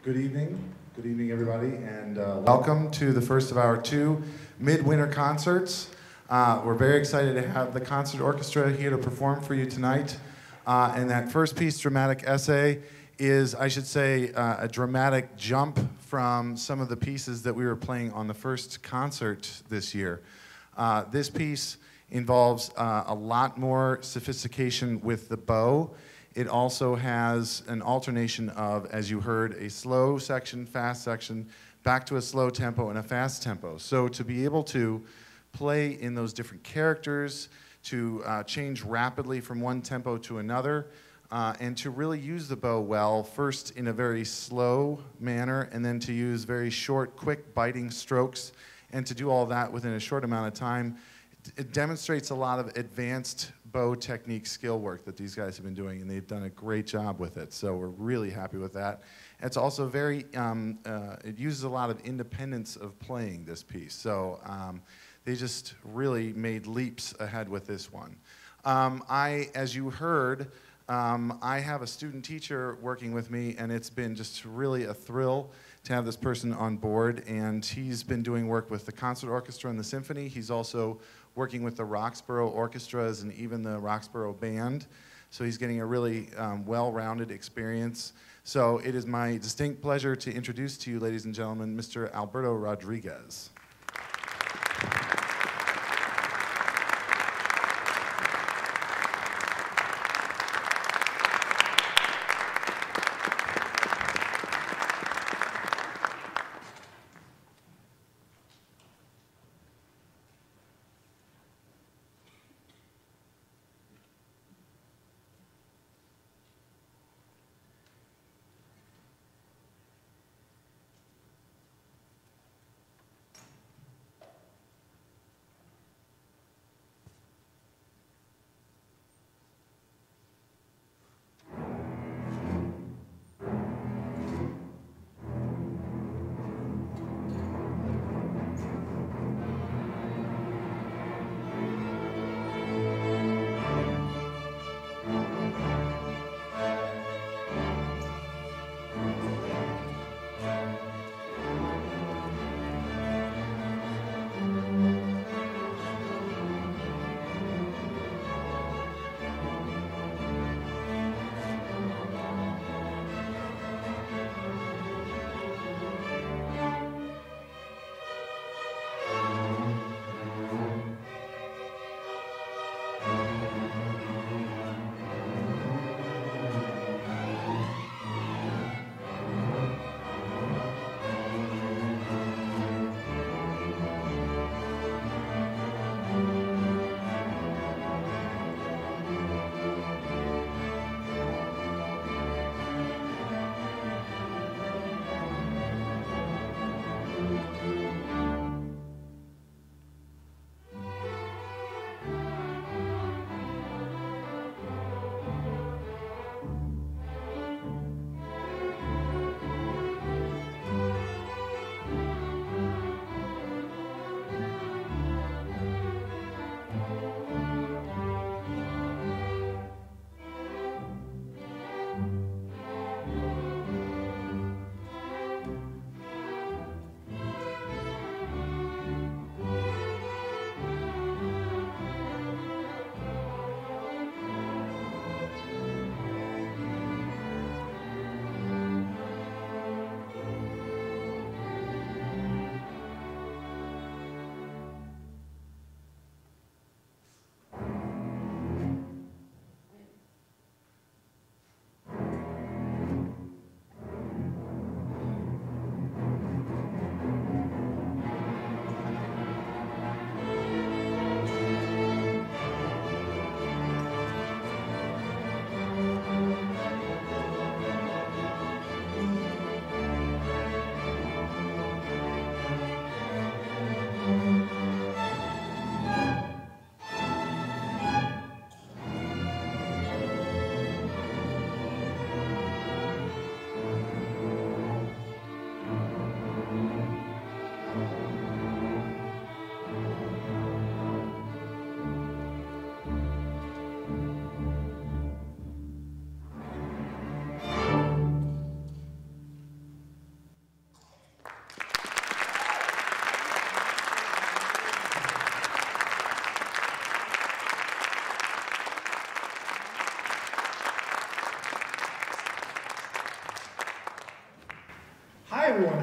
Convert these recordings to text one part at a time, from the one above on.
Good evening. Good evening, everybody, and welcome to the first of our two Midwinter concerts. We're very excited to have the concert orchestra here to perform for you tonight. And that first piece, Dramatic Essay, is, I should say, a dramatic jump from some of the pieces that we were playing on the first concert this year. This piece involves a lot more sophistication with the bow. It also has an alternation of, as you heard, a slow section, fast section, back to a slow tempo and a fast tempo. So to be able to play in those different characters, to change rapidly from one tempo to another, and to really use the bow well, first in a very slow manner, and then to use very short, quick, biting strokes, and to do all that within a short amount of time, it demonstrates a lot of advanced bow technique skill work that these guys have been doing, and they've done a great job with it. So we're really happy with that. It's also very, it uses a lot of independence of playing this piece. So they just really made leaps ahead with this one. As you heard, I have a student teacher working with me, and it's been just really a thrill to have this person on board. And he's been doing work with the concert orchestra and the symphony. He's also working with the Roxborough orchestras and even the Roxborough band. So he's getting a really well-rounded experience. So it is my distinct pleasure to introduce to you, ladies and gentlemen, Mr. Alberto Rodriguez.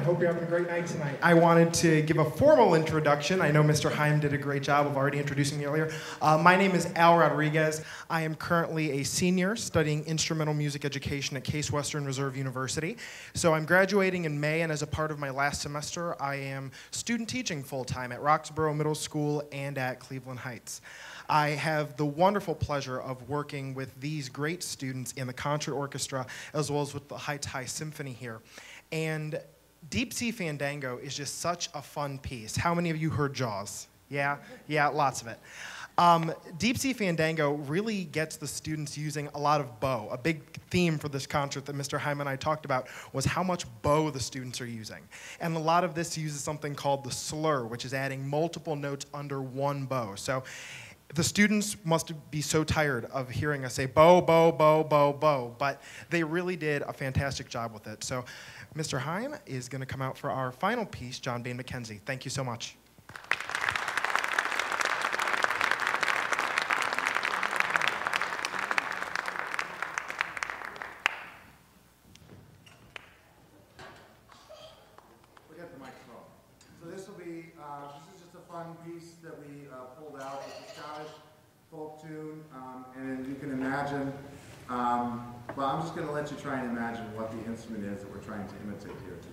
hope you're having a great night tonight. I wanted to give a formal introduction. I know Mr. Heim did a great job of already introducing me earlier. My name is Al Rodriguez. I am currently a senior studying instrumental music education at Case Western Reserve University. So I'm graduating in May, and as a part of my last semester, I am student teaching full-time at Roxborough Middle School and at Cleveland Heights. I have the wonderful pleasure of working with these great students in the concert orchestra as well as with the Heights High Symphony here. And Deep Sea Fandango is just such a fun piece. How many of you heard Jaws? Yeah, lots of it. Deep Sea Fandango really gets the students using a lot of bow. A big theme for this concert that Mr. Heim and I talked about was how much bow the students are using. And a lot of this uses something called the slur, which is adding multiple notes under one bow. So the students must be so tired of hearing us say bow, bow, bow, bow, bow, but they really did a fantastic job with it. So Mr. Heim is going to come out for our final piece, John Bain McKenzie. Thank you so much. Forget the microphone. So this will be, this is just a fun piece that we pulled out. It's a Scottish folk tune, and you can imagine, well, I'm just going to let you try and imagine what the instrument is that we're trying to imitate here today.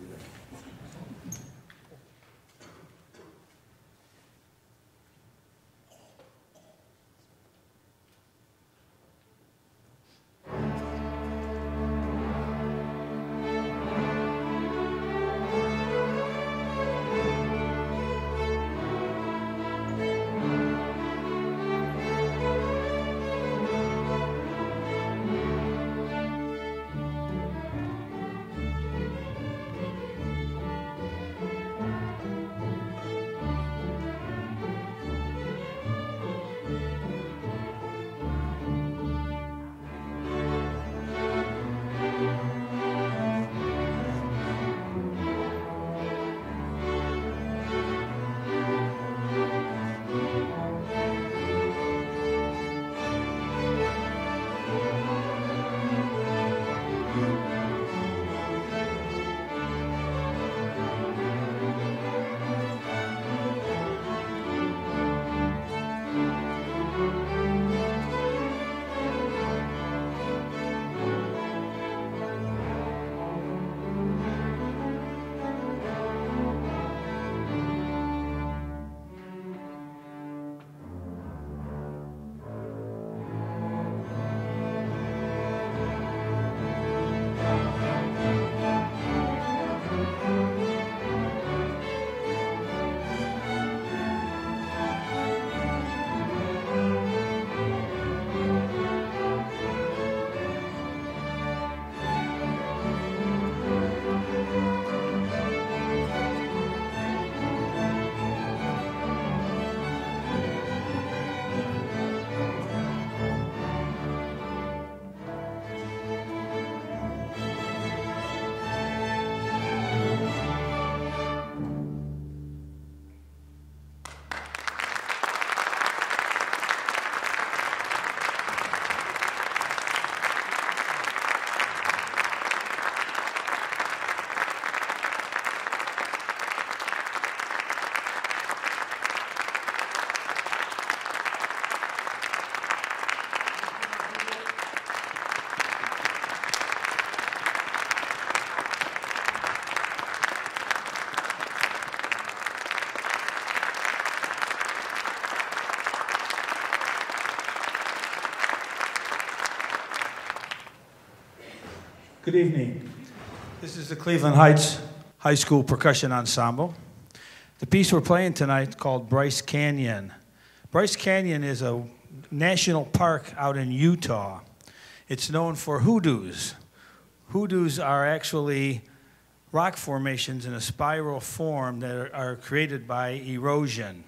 Good evening. This is the Cleveland Heights High School Percussion Ensemble. The piece we're playing tonight is called Bryce Canyon. Bryce Canyon is a national park out in Utah. It's known for hoodoos. Hoodoos are actually rock formations in a spiral form that are created by erosion.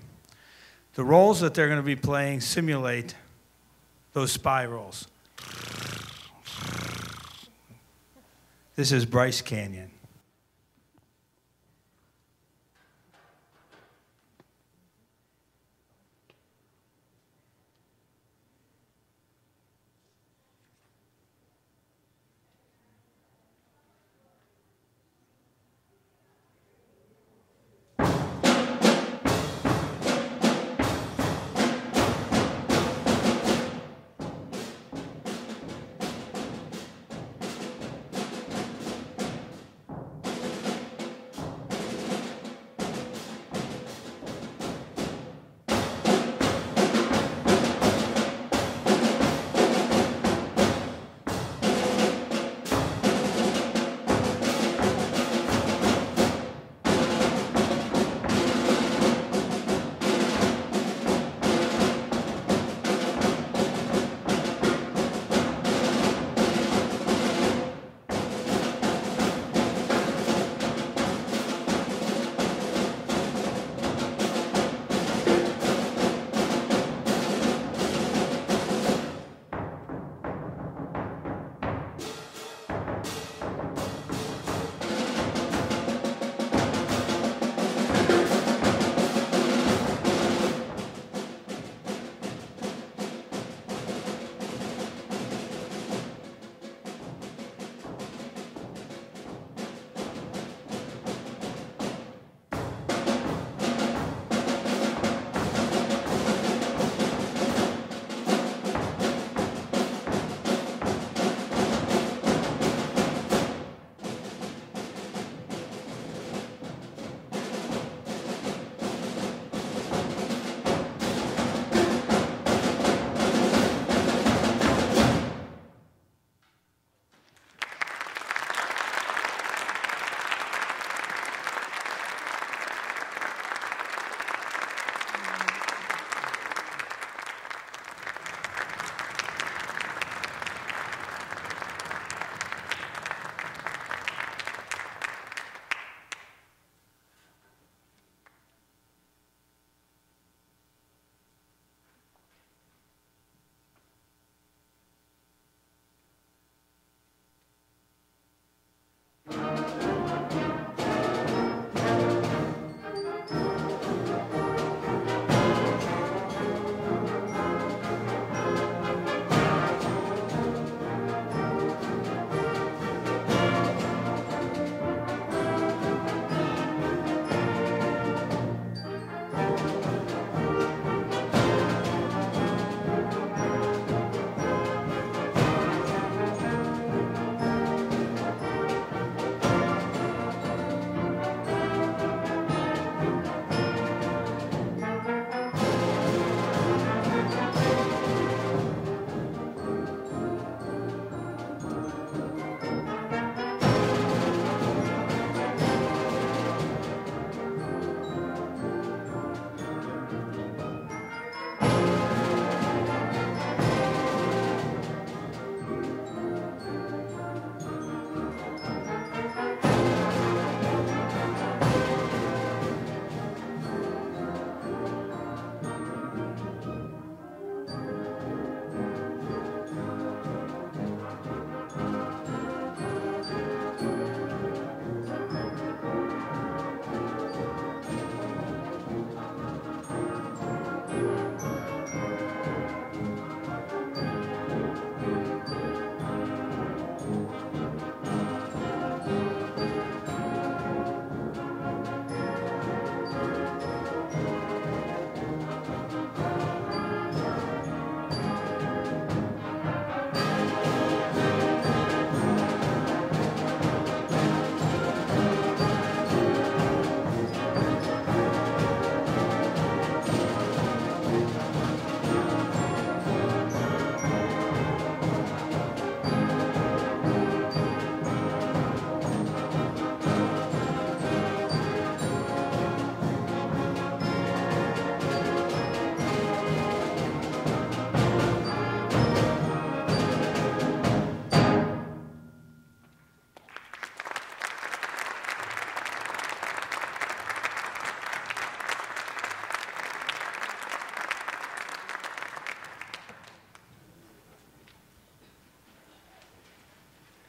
The rolls that they're going to be playing simulate those spirals. This is Bryce Canyon.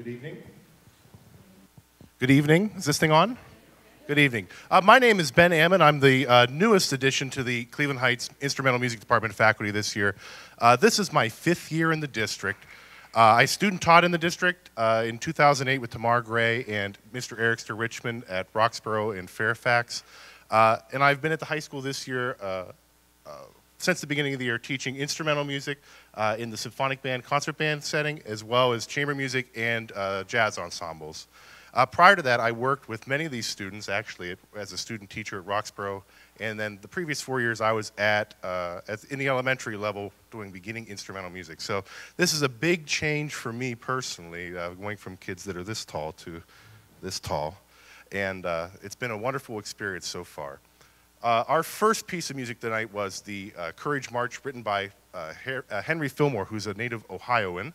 Good evening. Good evening. Is this thing on? Good evening. My name is Ben Ammon. I'm the newest addition to the Cleveland Heights Instrumental Music Department faculty this year. This is my 5th year in the district. I student taught in the district in 2008 with Tamar Gray and Mr. Eric Richmond at Roxborough and Fairfax. And I've been at the high school this year since the beginning of the year teaching instrumental music in the symphonic band, concert band setting, as well as chamber music and jazz ensembles. Prior to that, I worked with many of these students, actually, as a student teacher at Roxborough. And then the previous 4 years, I was in the elementary level doing beginning instrumental music. So this is a big change for me personally, going from kids that are this tall to this tall. And it's been a wonderful experience so far. Our first piece of music tonight was the Courage March, written by Henry Fillmore, who's a native Ohioan.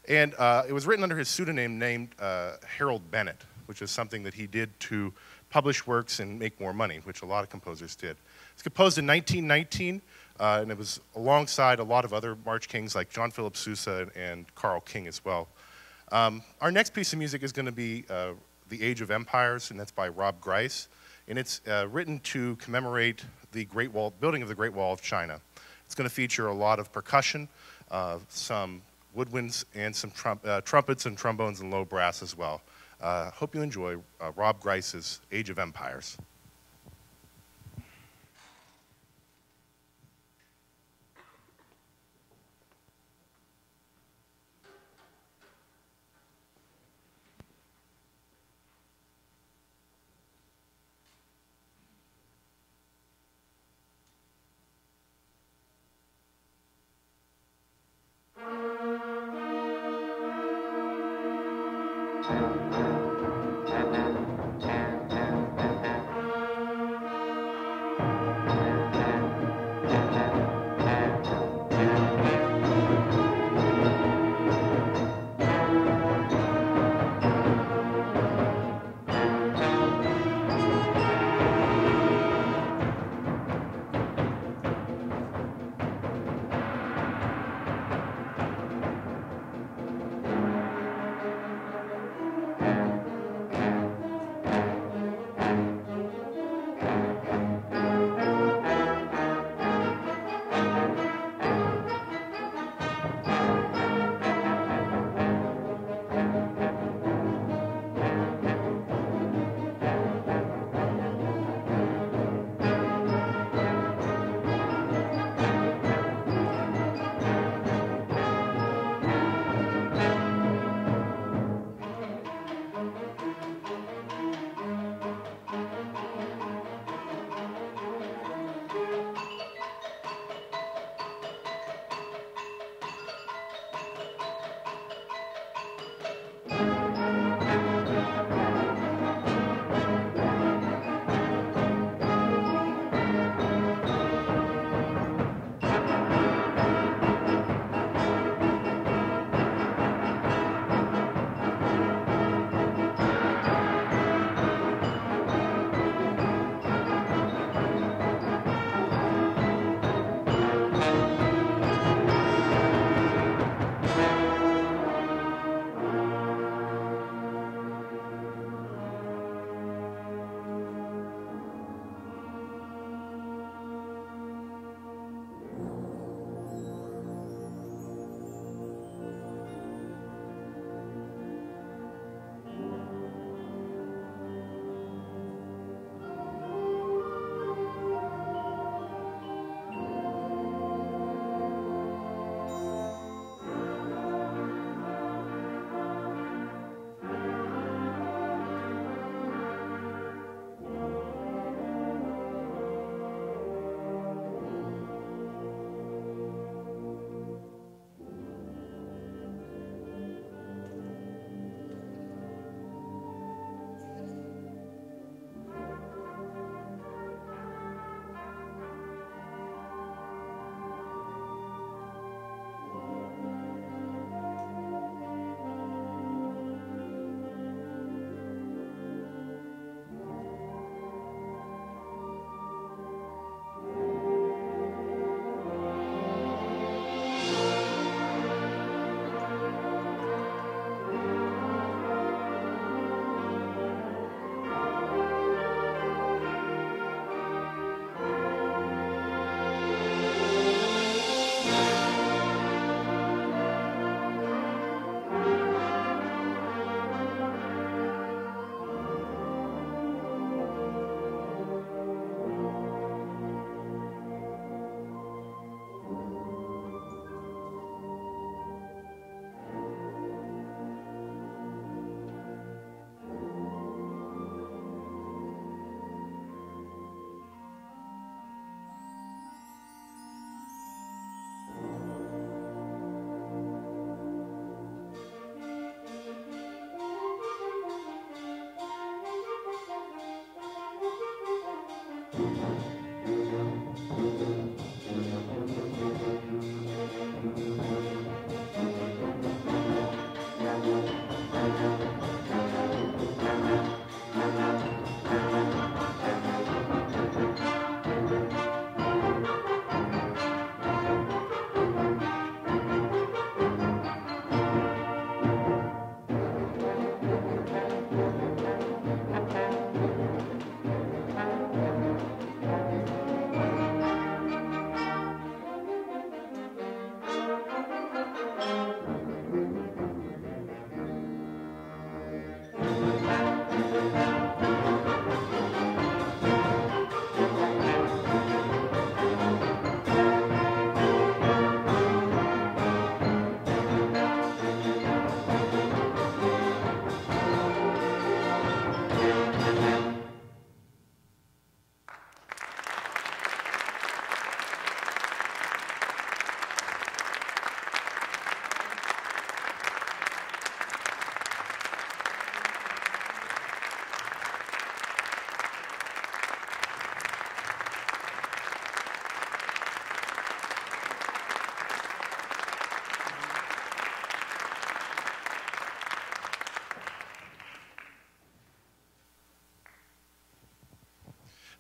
And it was written under his pseudonym named Harold Bennett, which is something that he did to publish works and make more money, which a lot of composers did. It's composed in 1919, and it was alongside a lot of other March Kings like John Philip Sousa and Carl King as well. Our next piece of music is going to be The Age of Empires, and that's by Rob Grice. And it's written to commemorate the building of the Great Wall of China. It's going to feature a lot of percussion, some woodwinds, and some trumpets and trombones and low brass as well. Hope you enjoy Rob Grice's Age of Empires.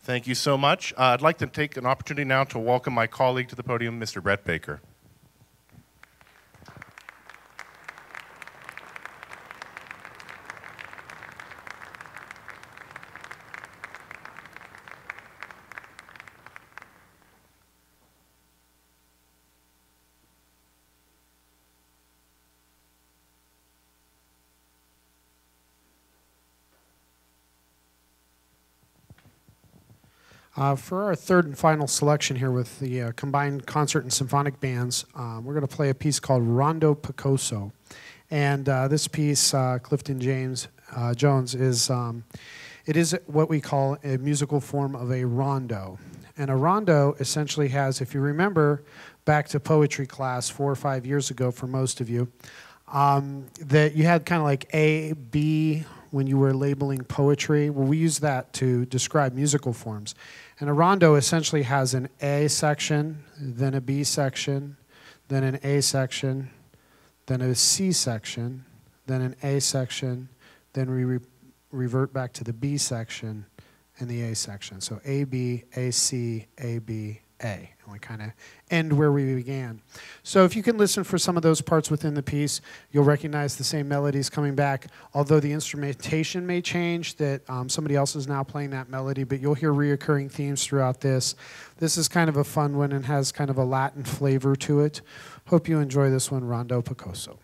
Thank you so much. I'd like to take an opportunity now to welcome my colleague to the podium, Mr. Brett Baker. For our third and final selection here with the combined concert and symphonic bands, we're going to play a piece called Rondo Picoso. And this piece, Clifton Jones, is it is what we call a musical form of a rondo. And a rondo essentially has, if you remember back to poetry class 4 or 5 years ago for most of you, that you had kind of like A, B, when you were labeling poetry. Well, we use that to describe musical forms. And a rondo essentially has an A section, then a B section, then an A section, then a C section, then an A section, then we revert back to the B section and the A section. So A, B, A, C, A, B, A. And we kind of end where we began. So if you can listen for some of those parts within the piece, you'll recognize the same melodies coming back, although the instrumentation may change, that somebody else is now playing that melody, but you'll hear reoccurring themes throughout this. This is kind of a fun one and has kind of a Latin flavor to it. Hope you enjoy this one, Rondo Picoso.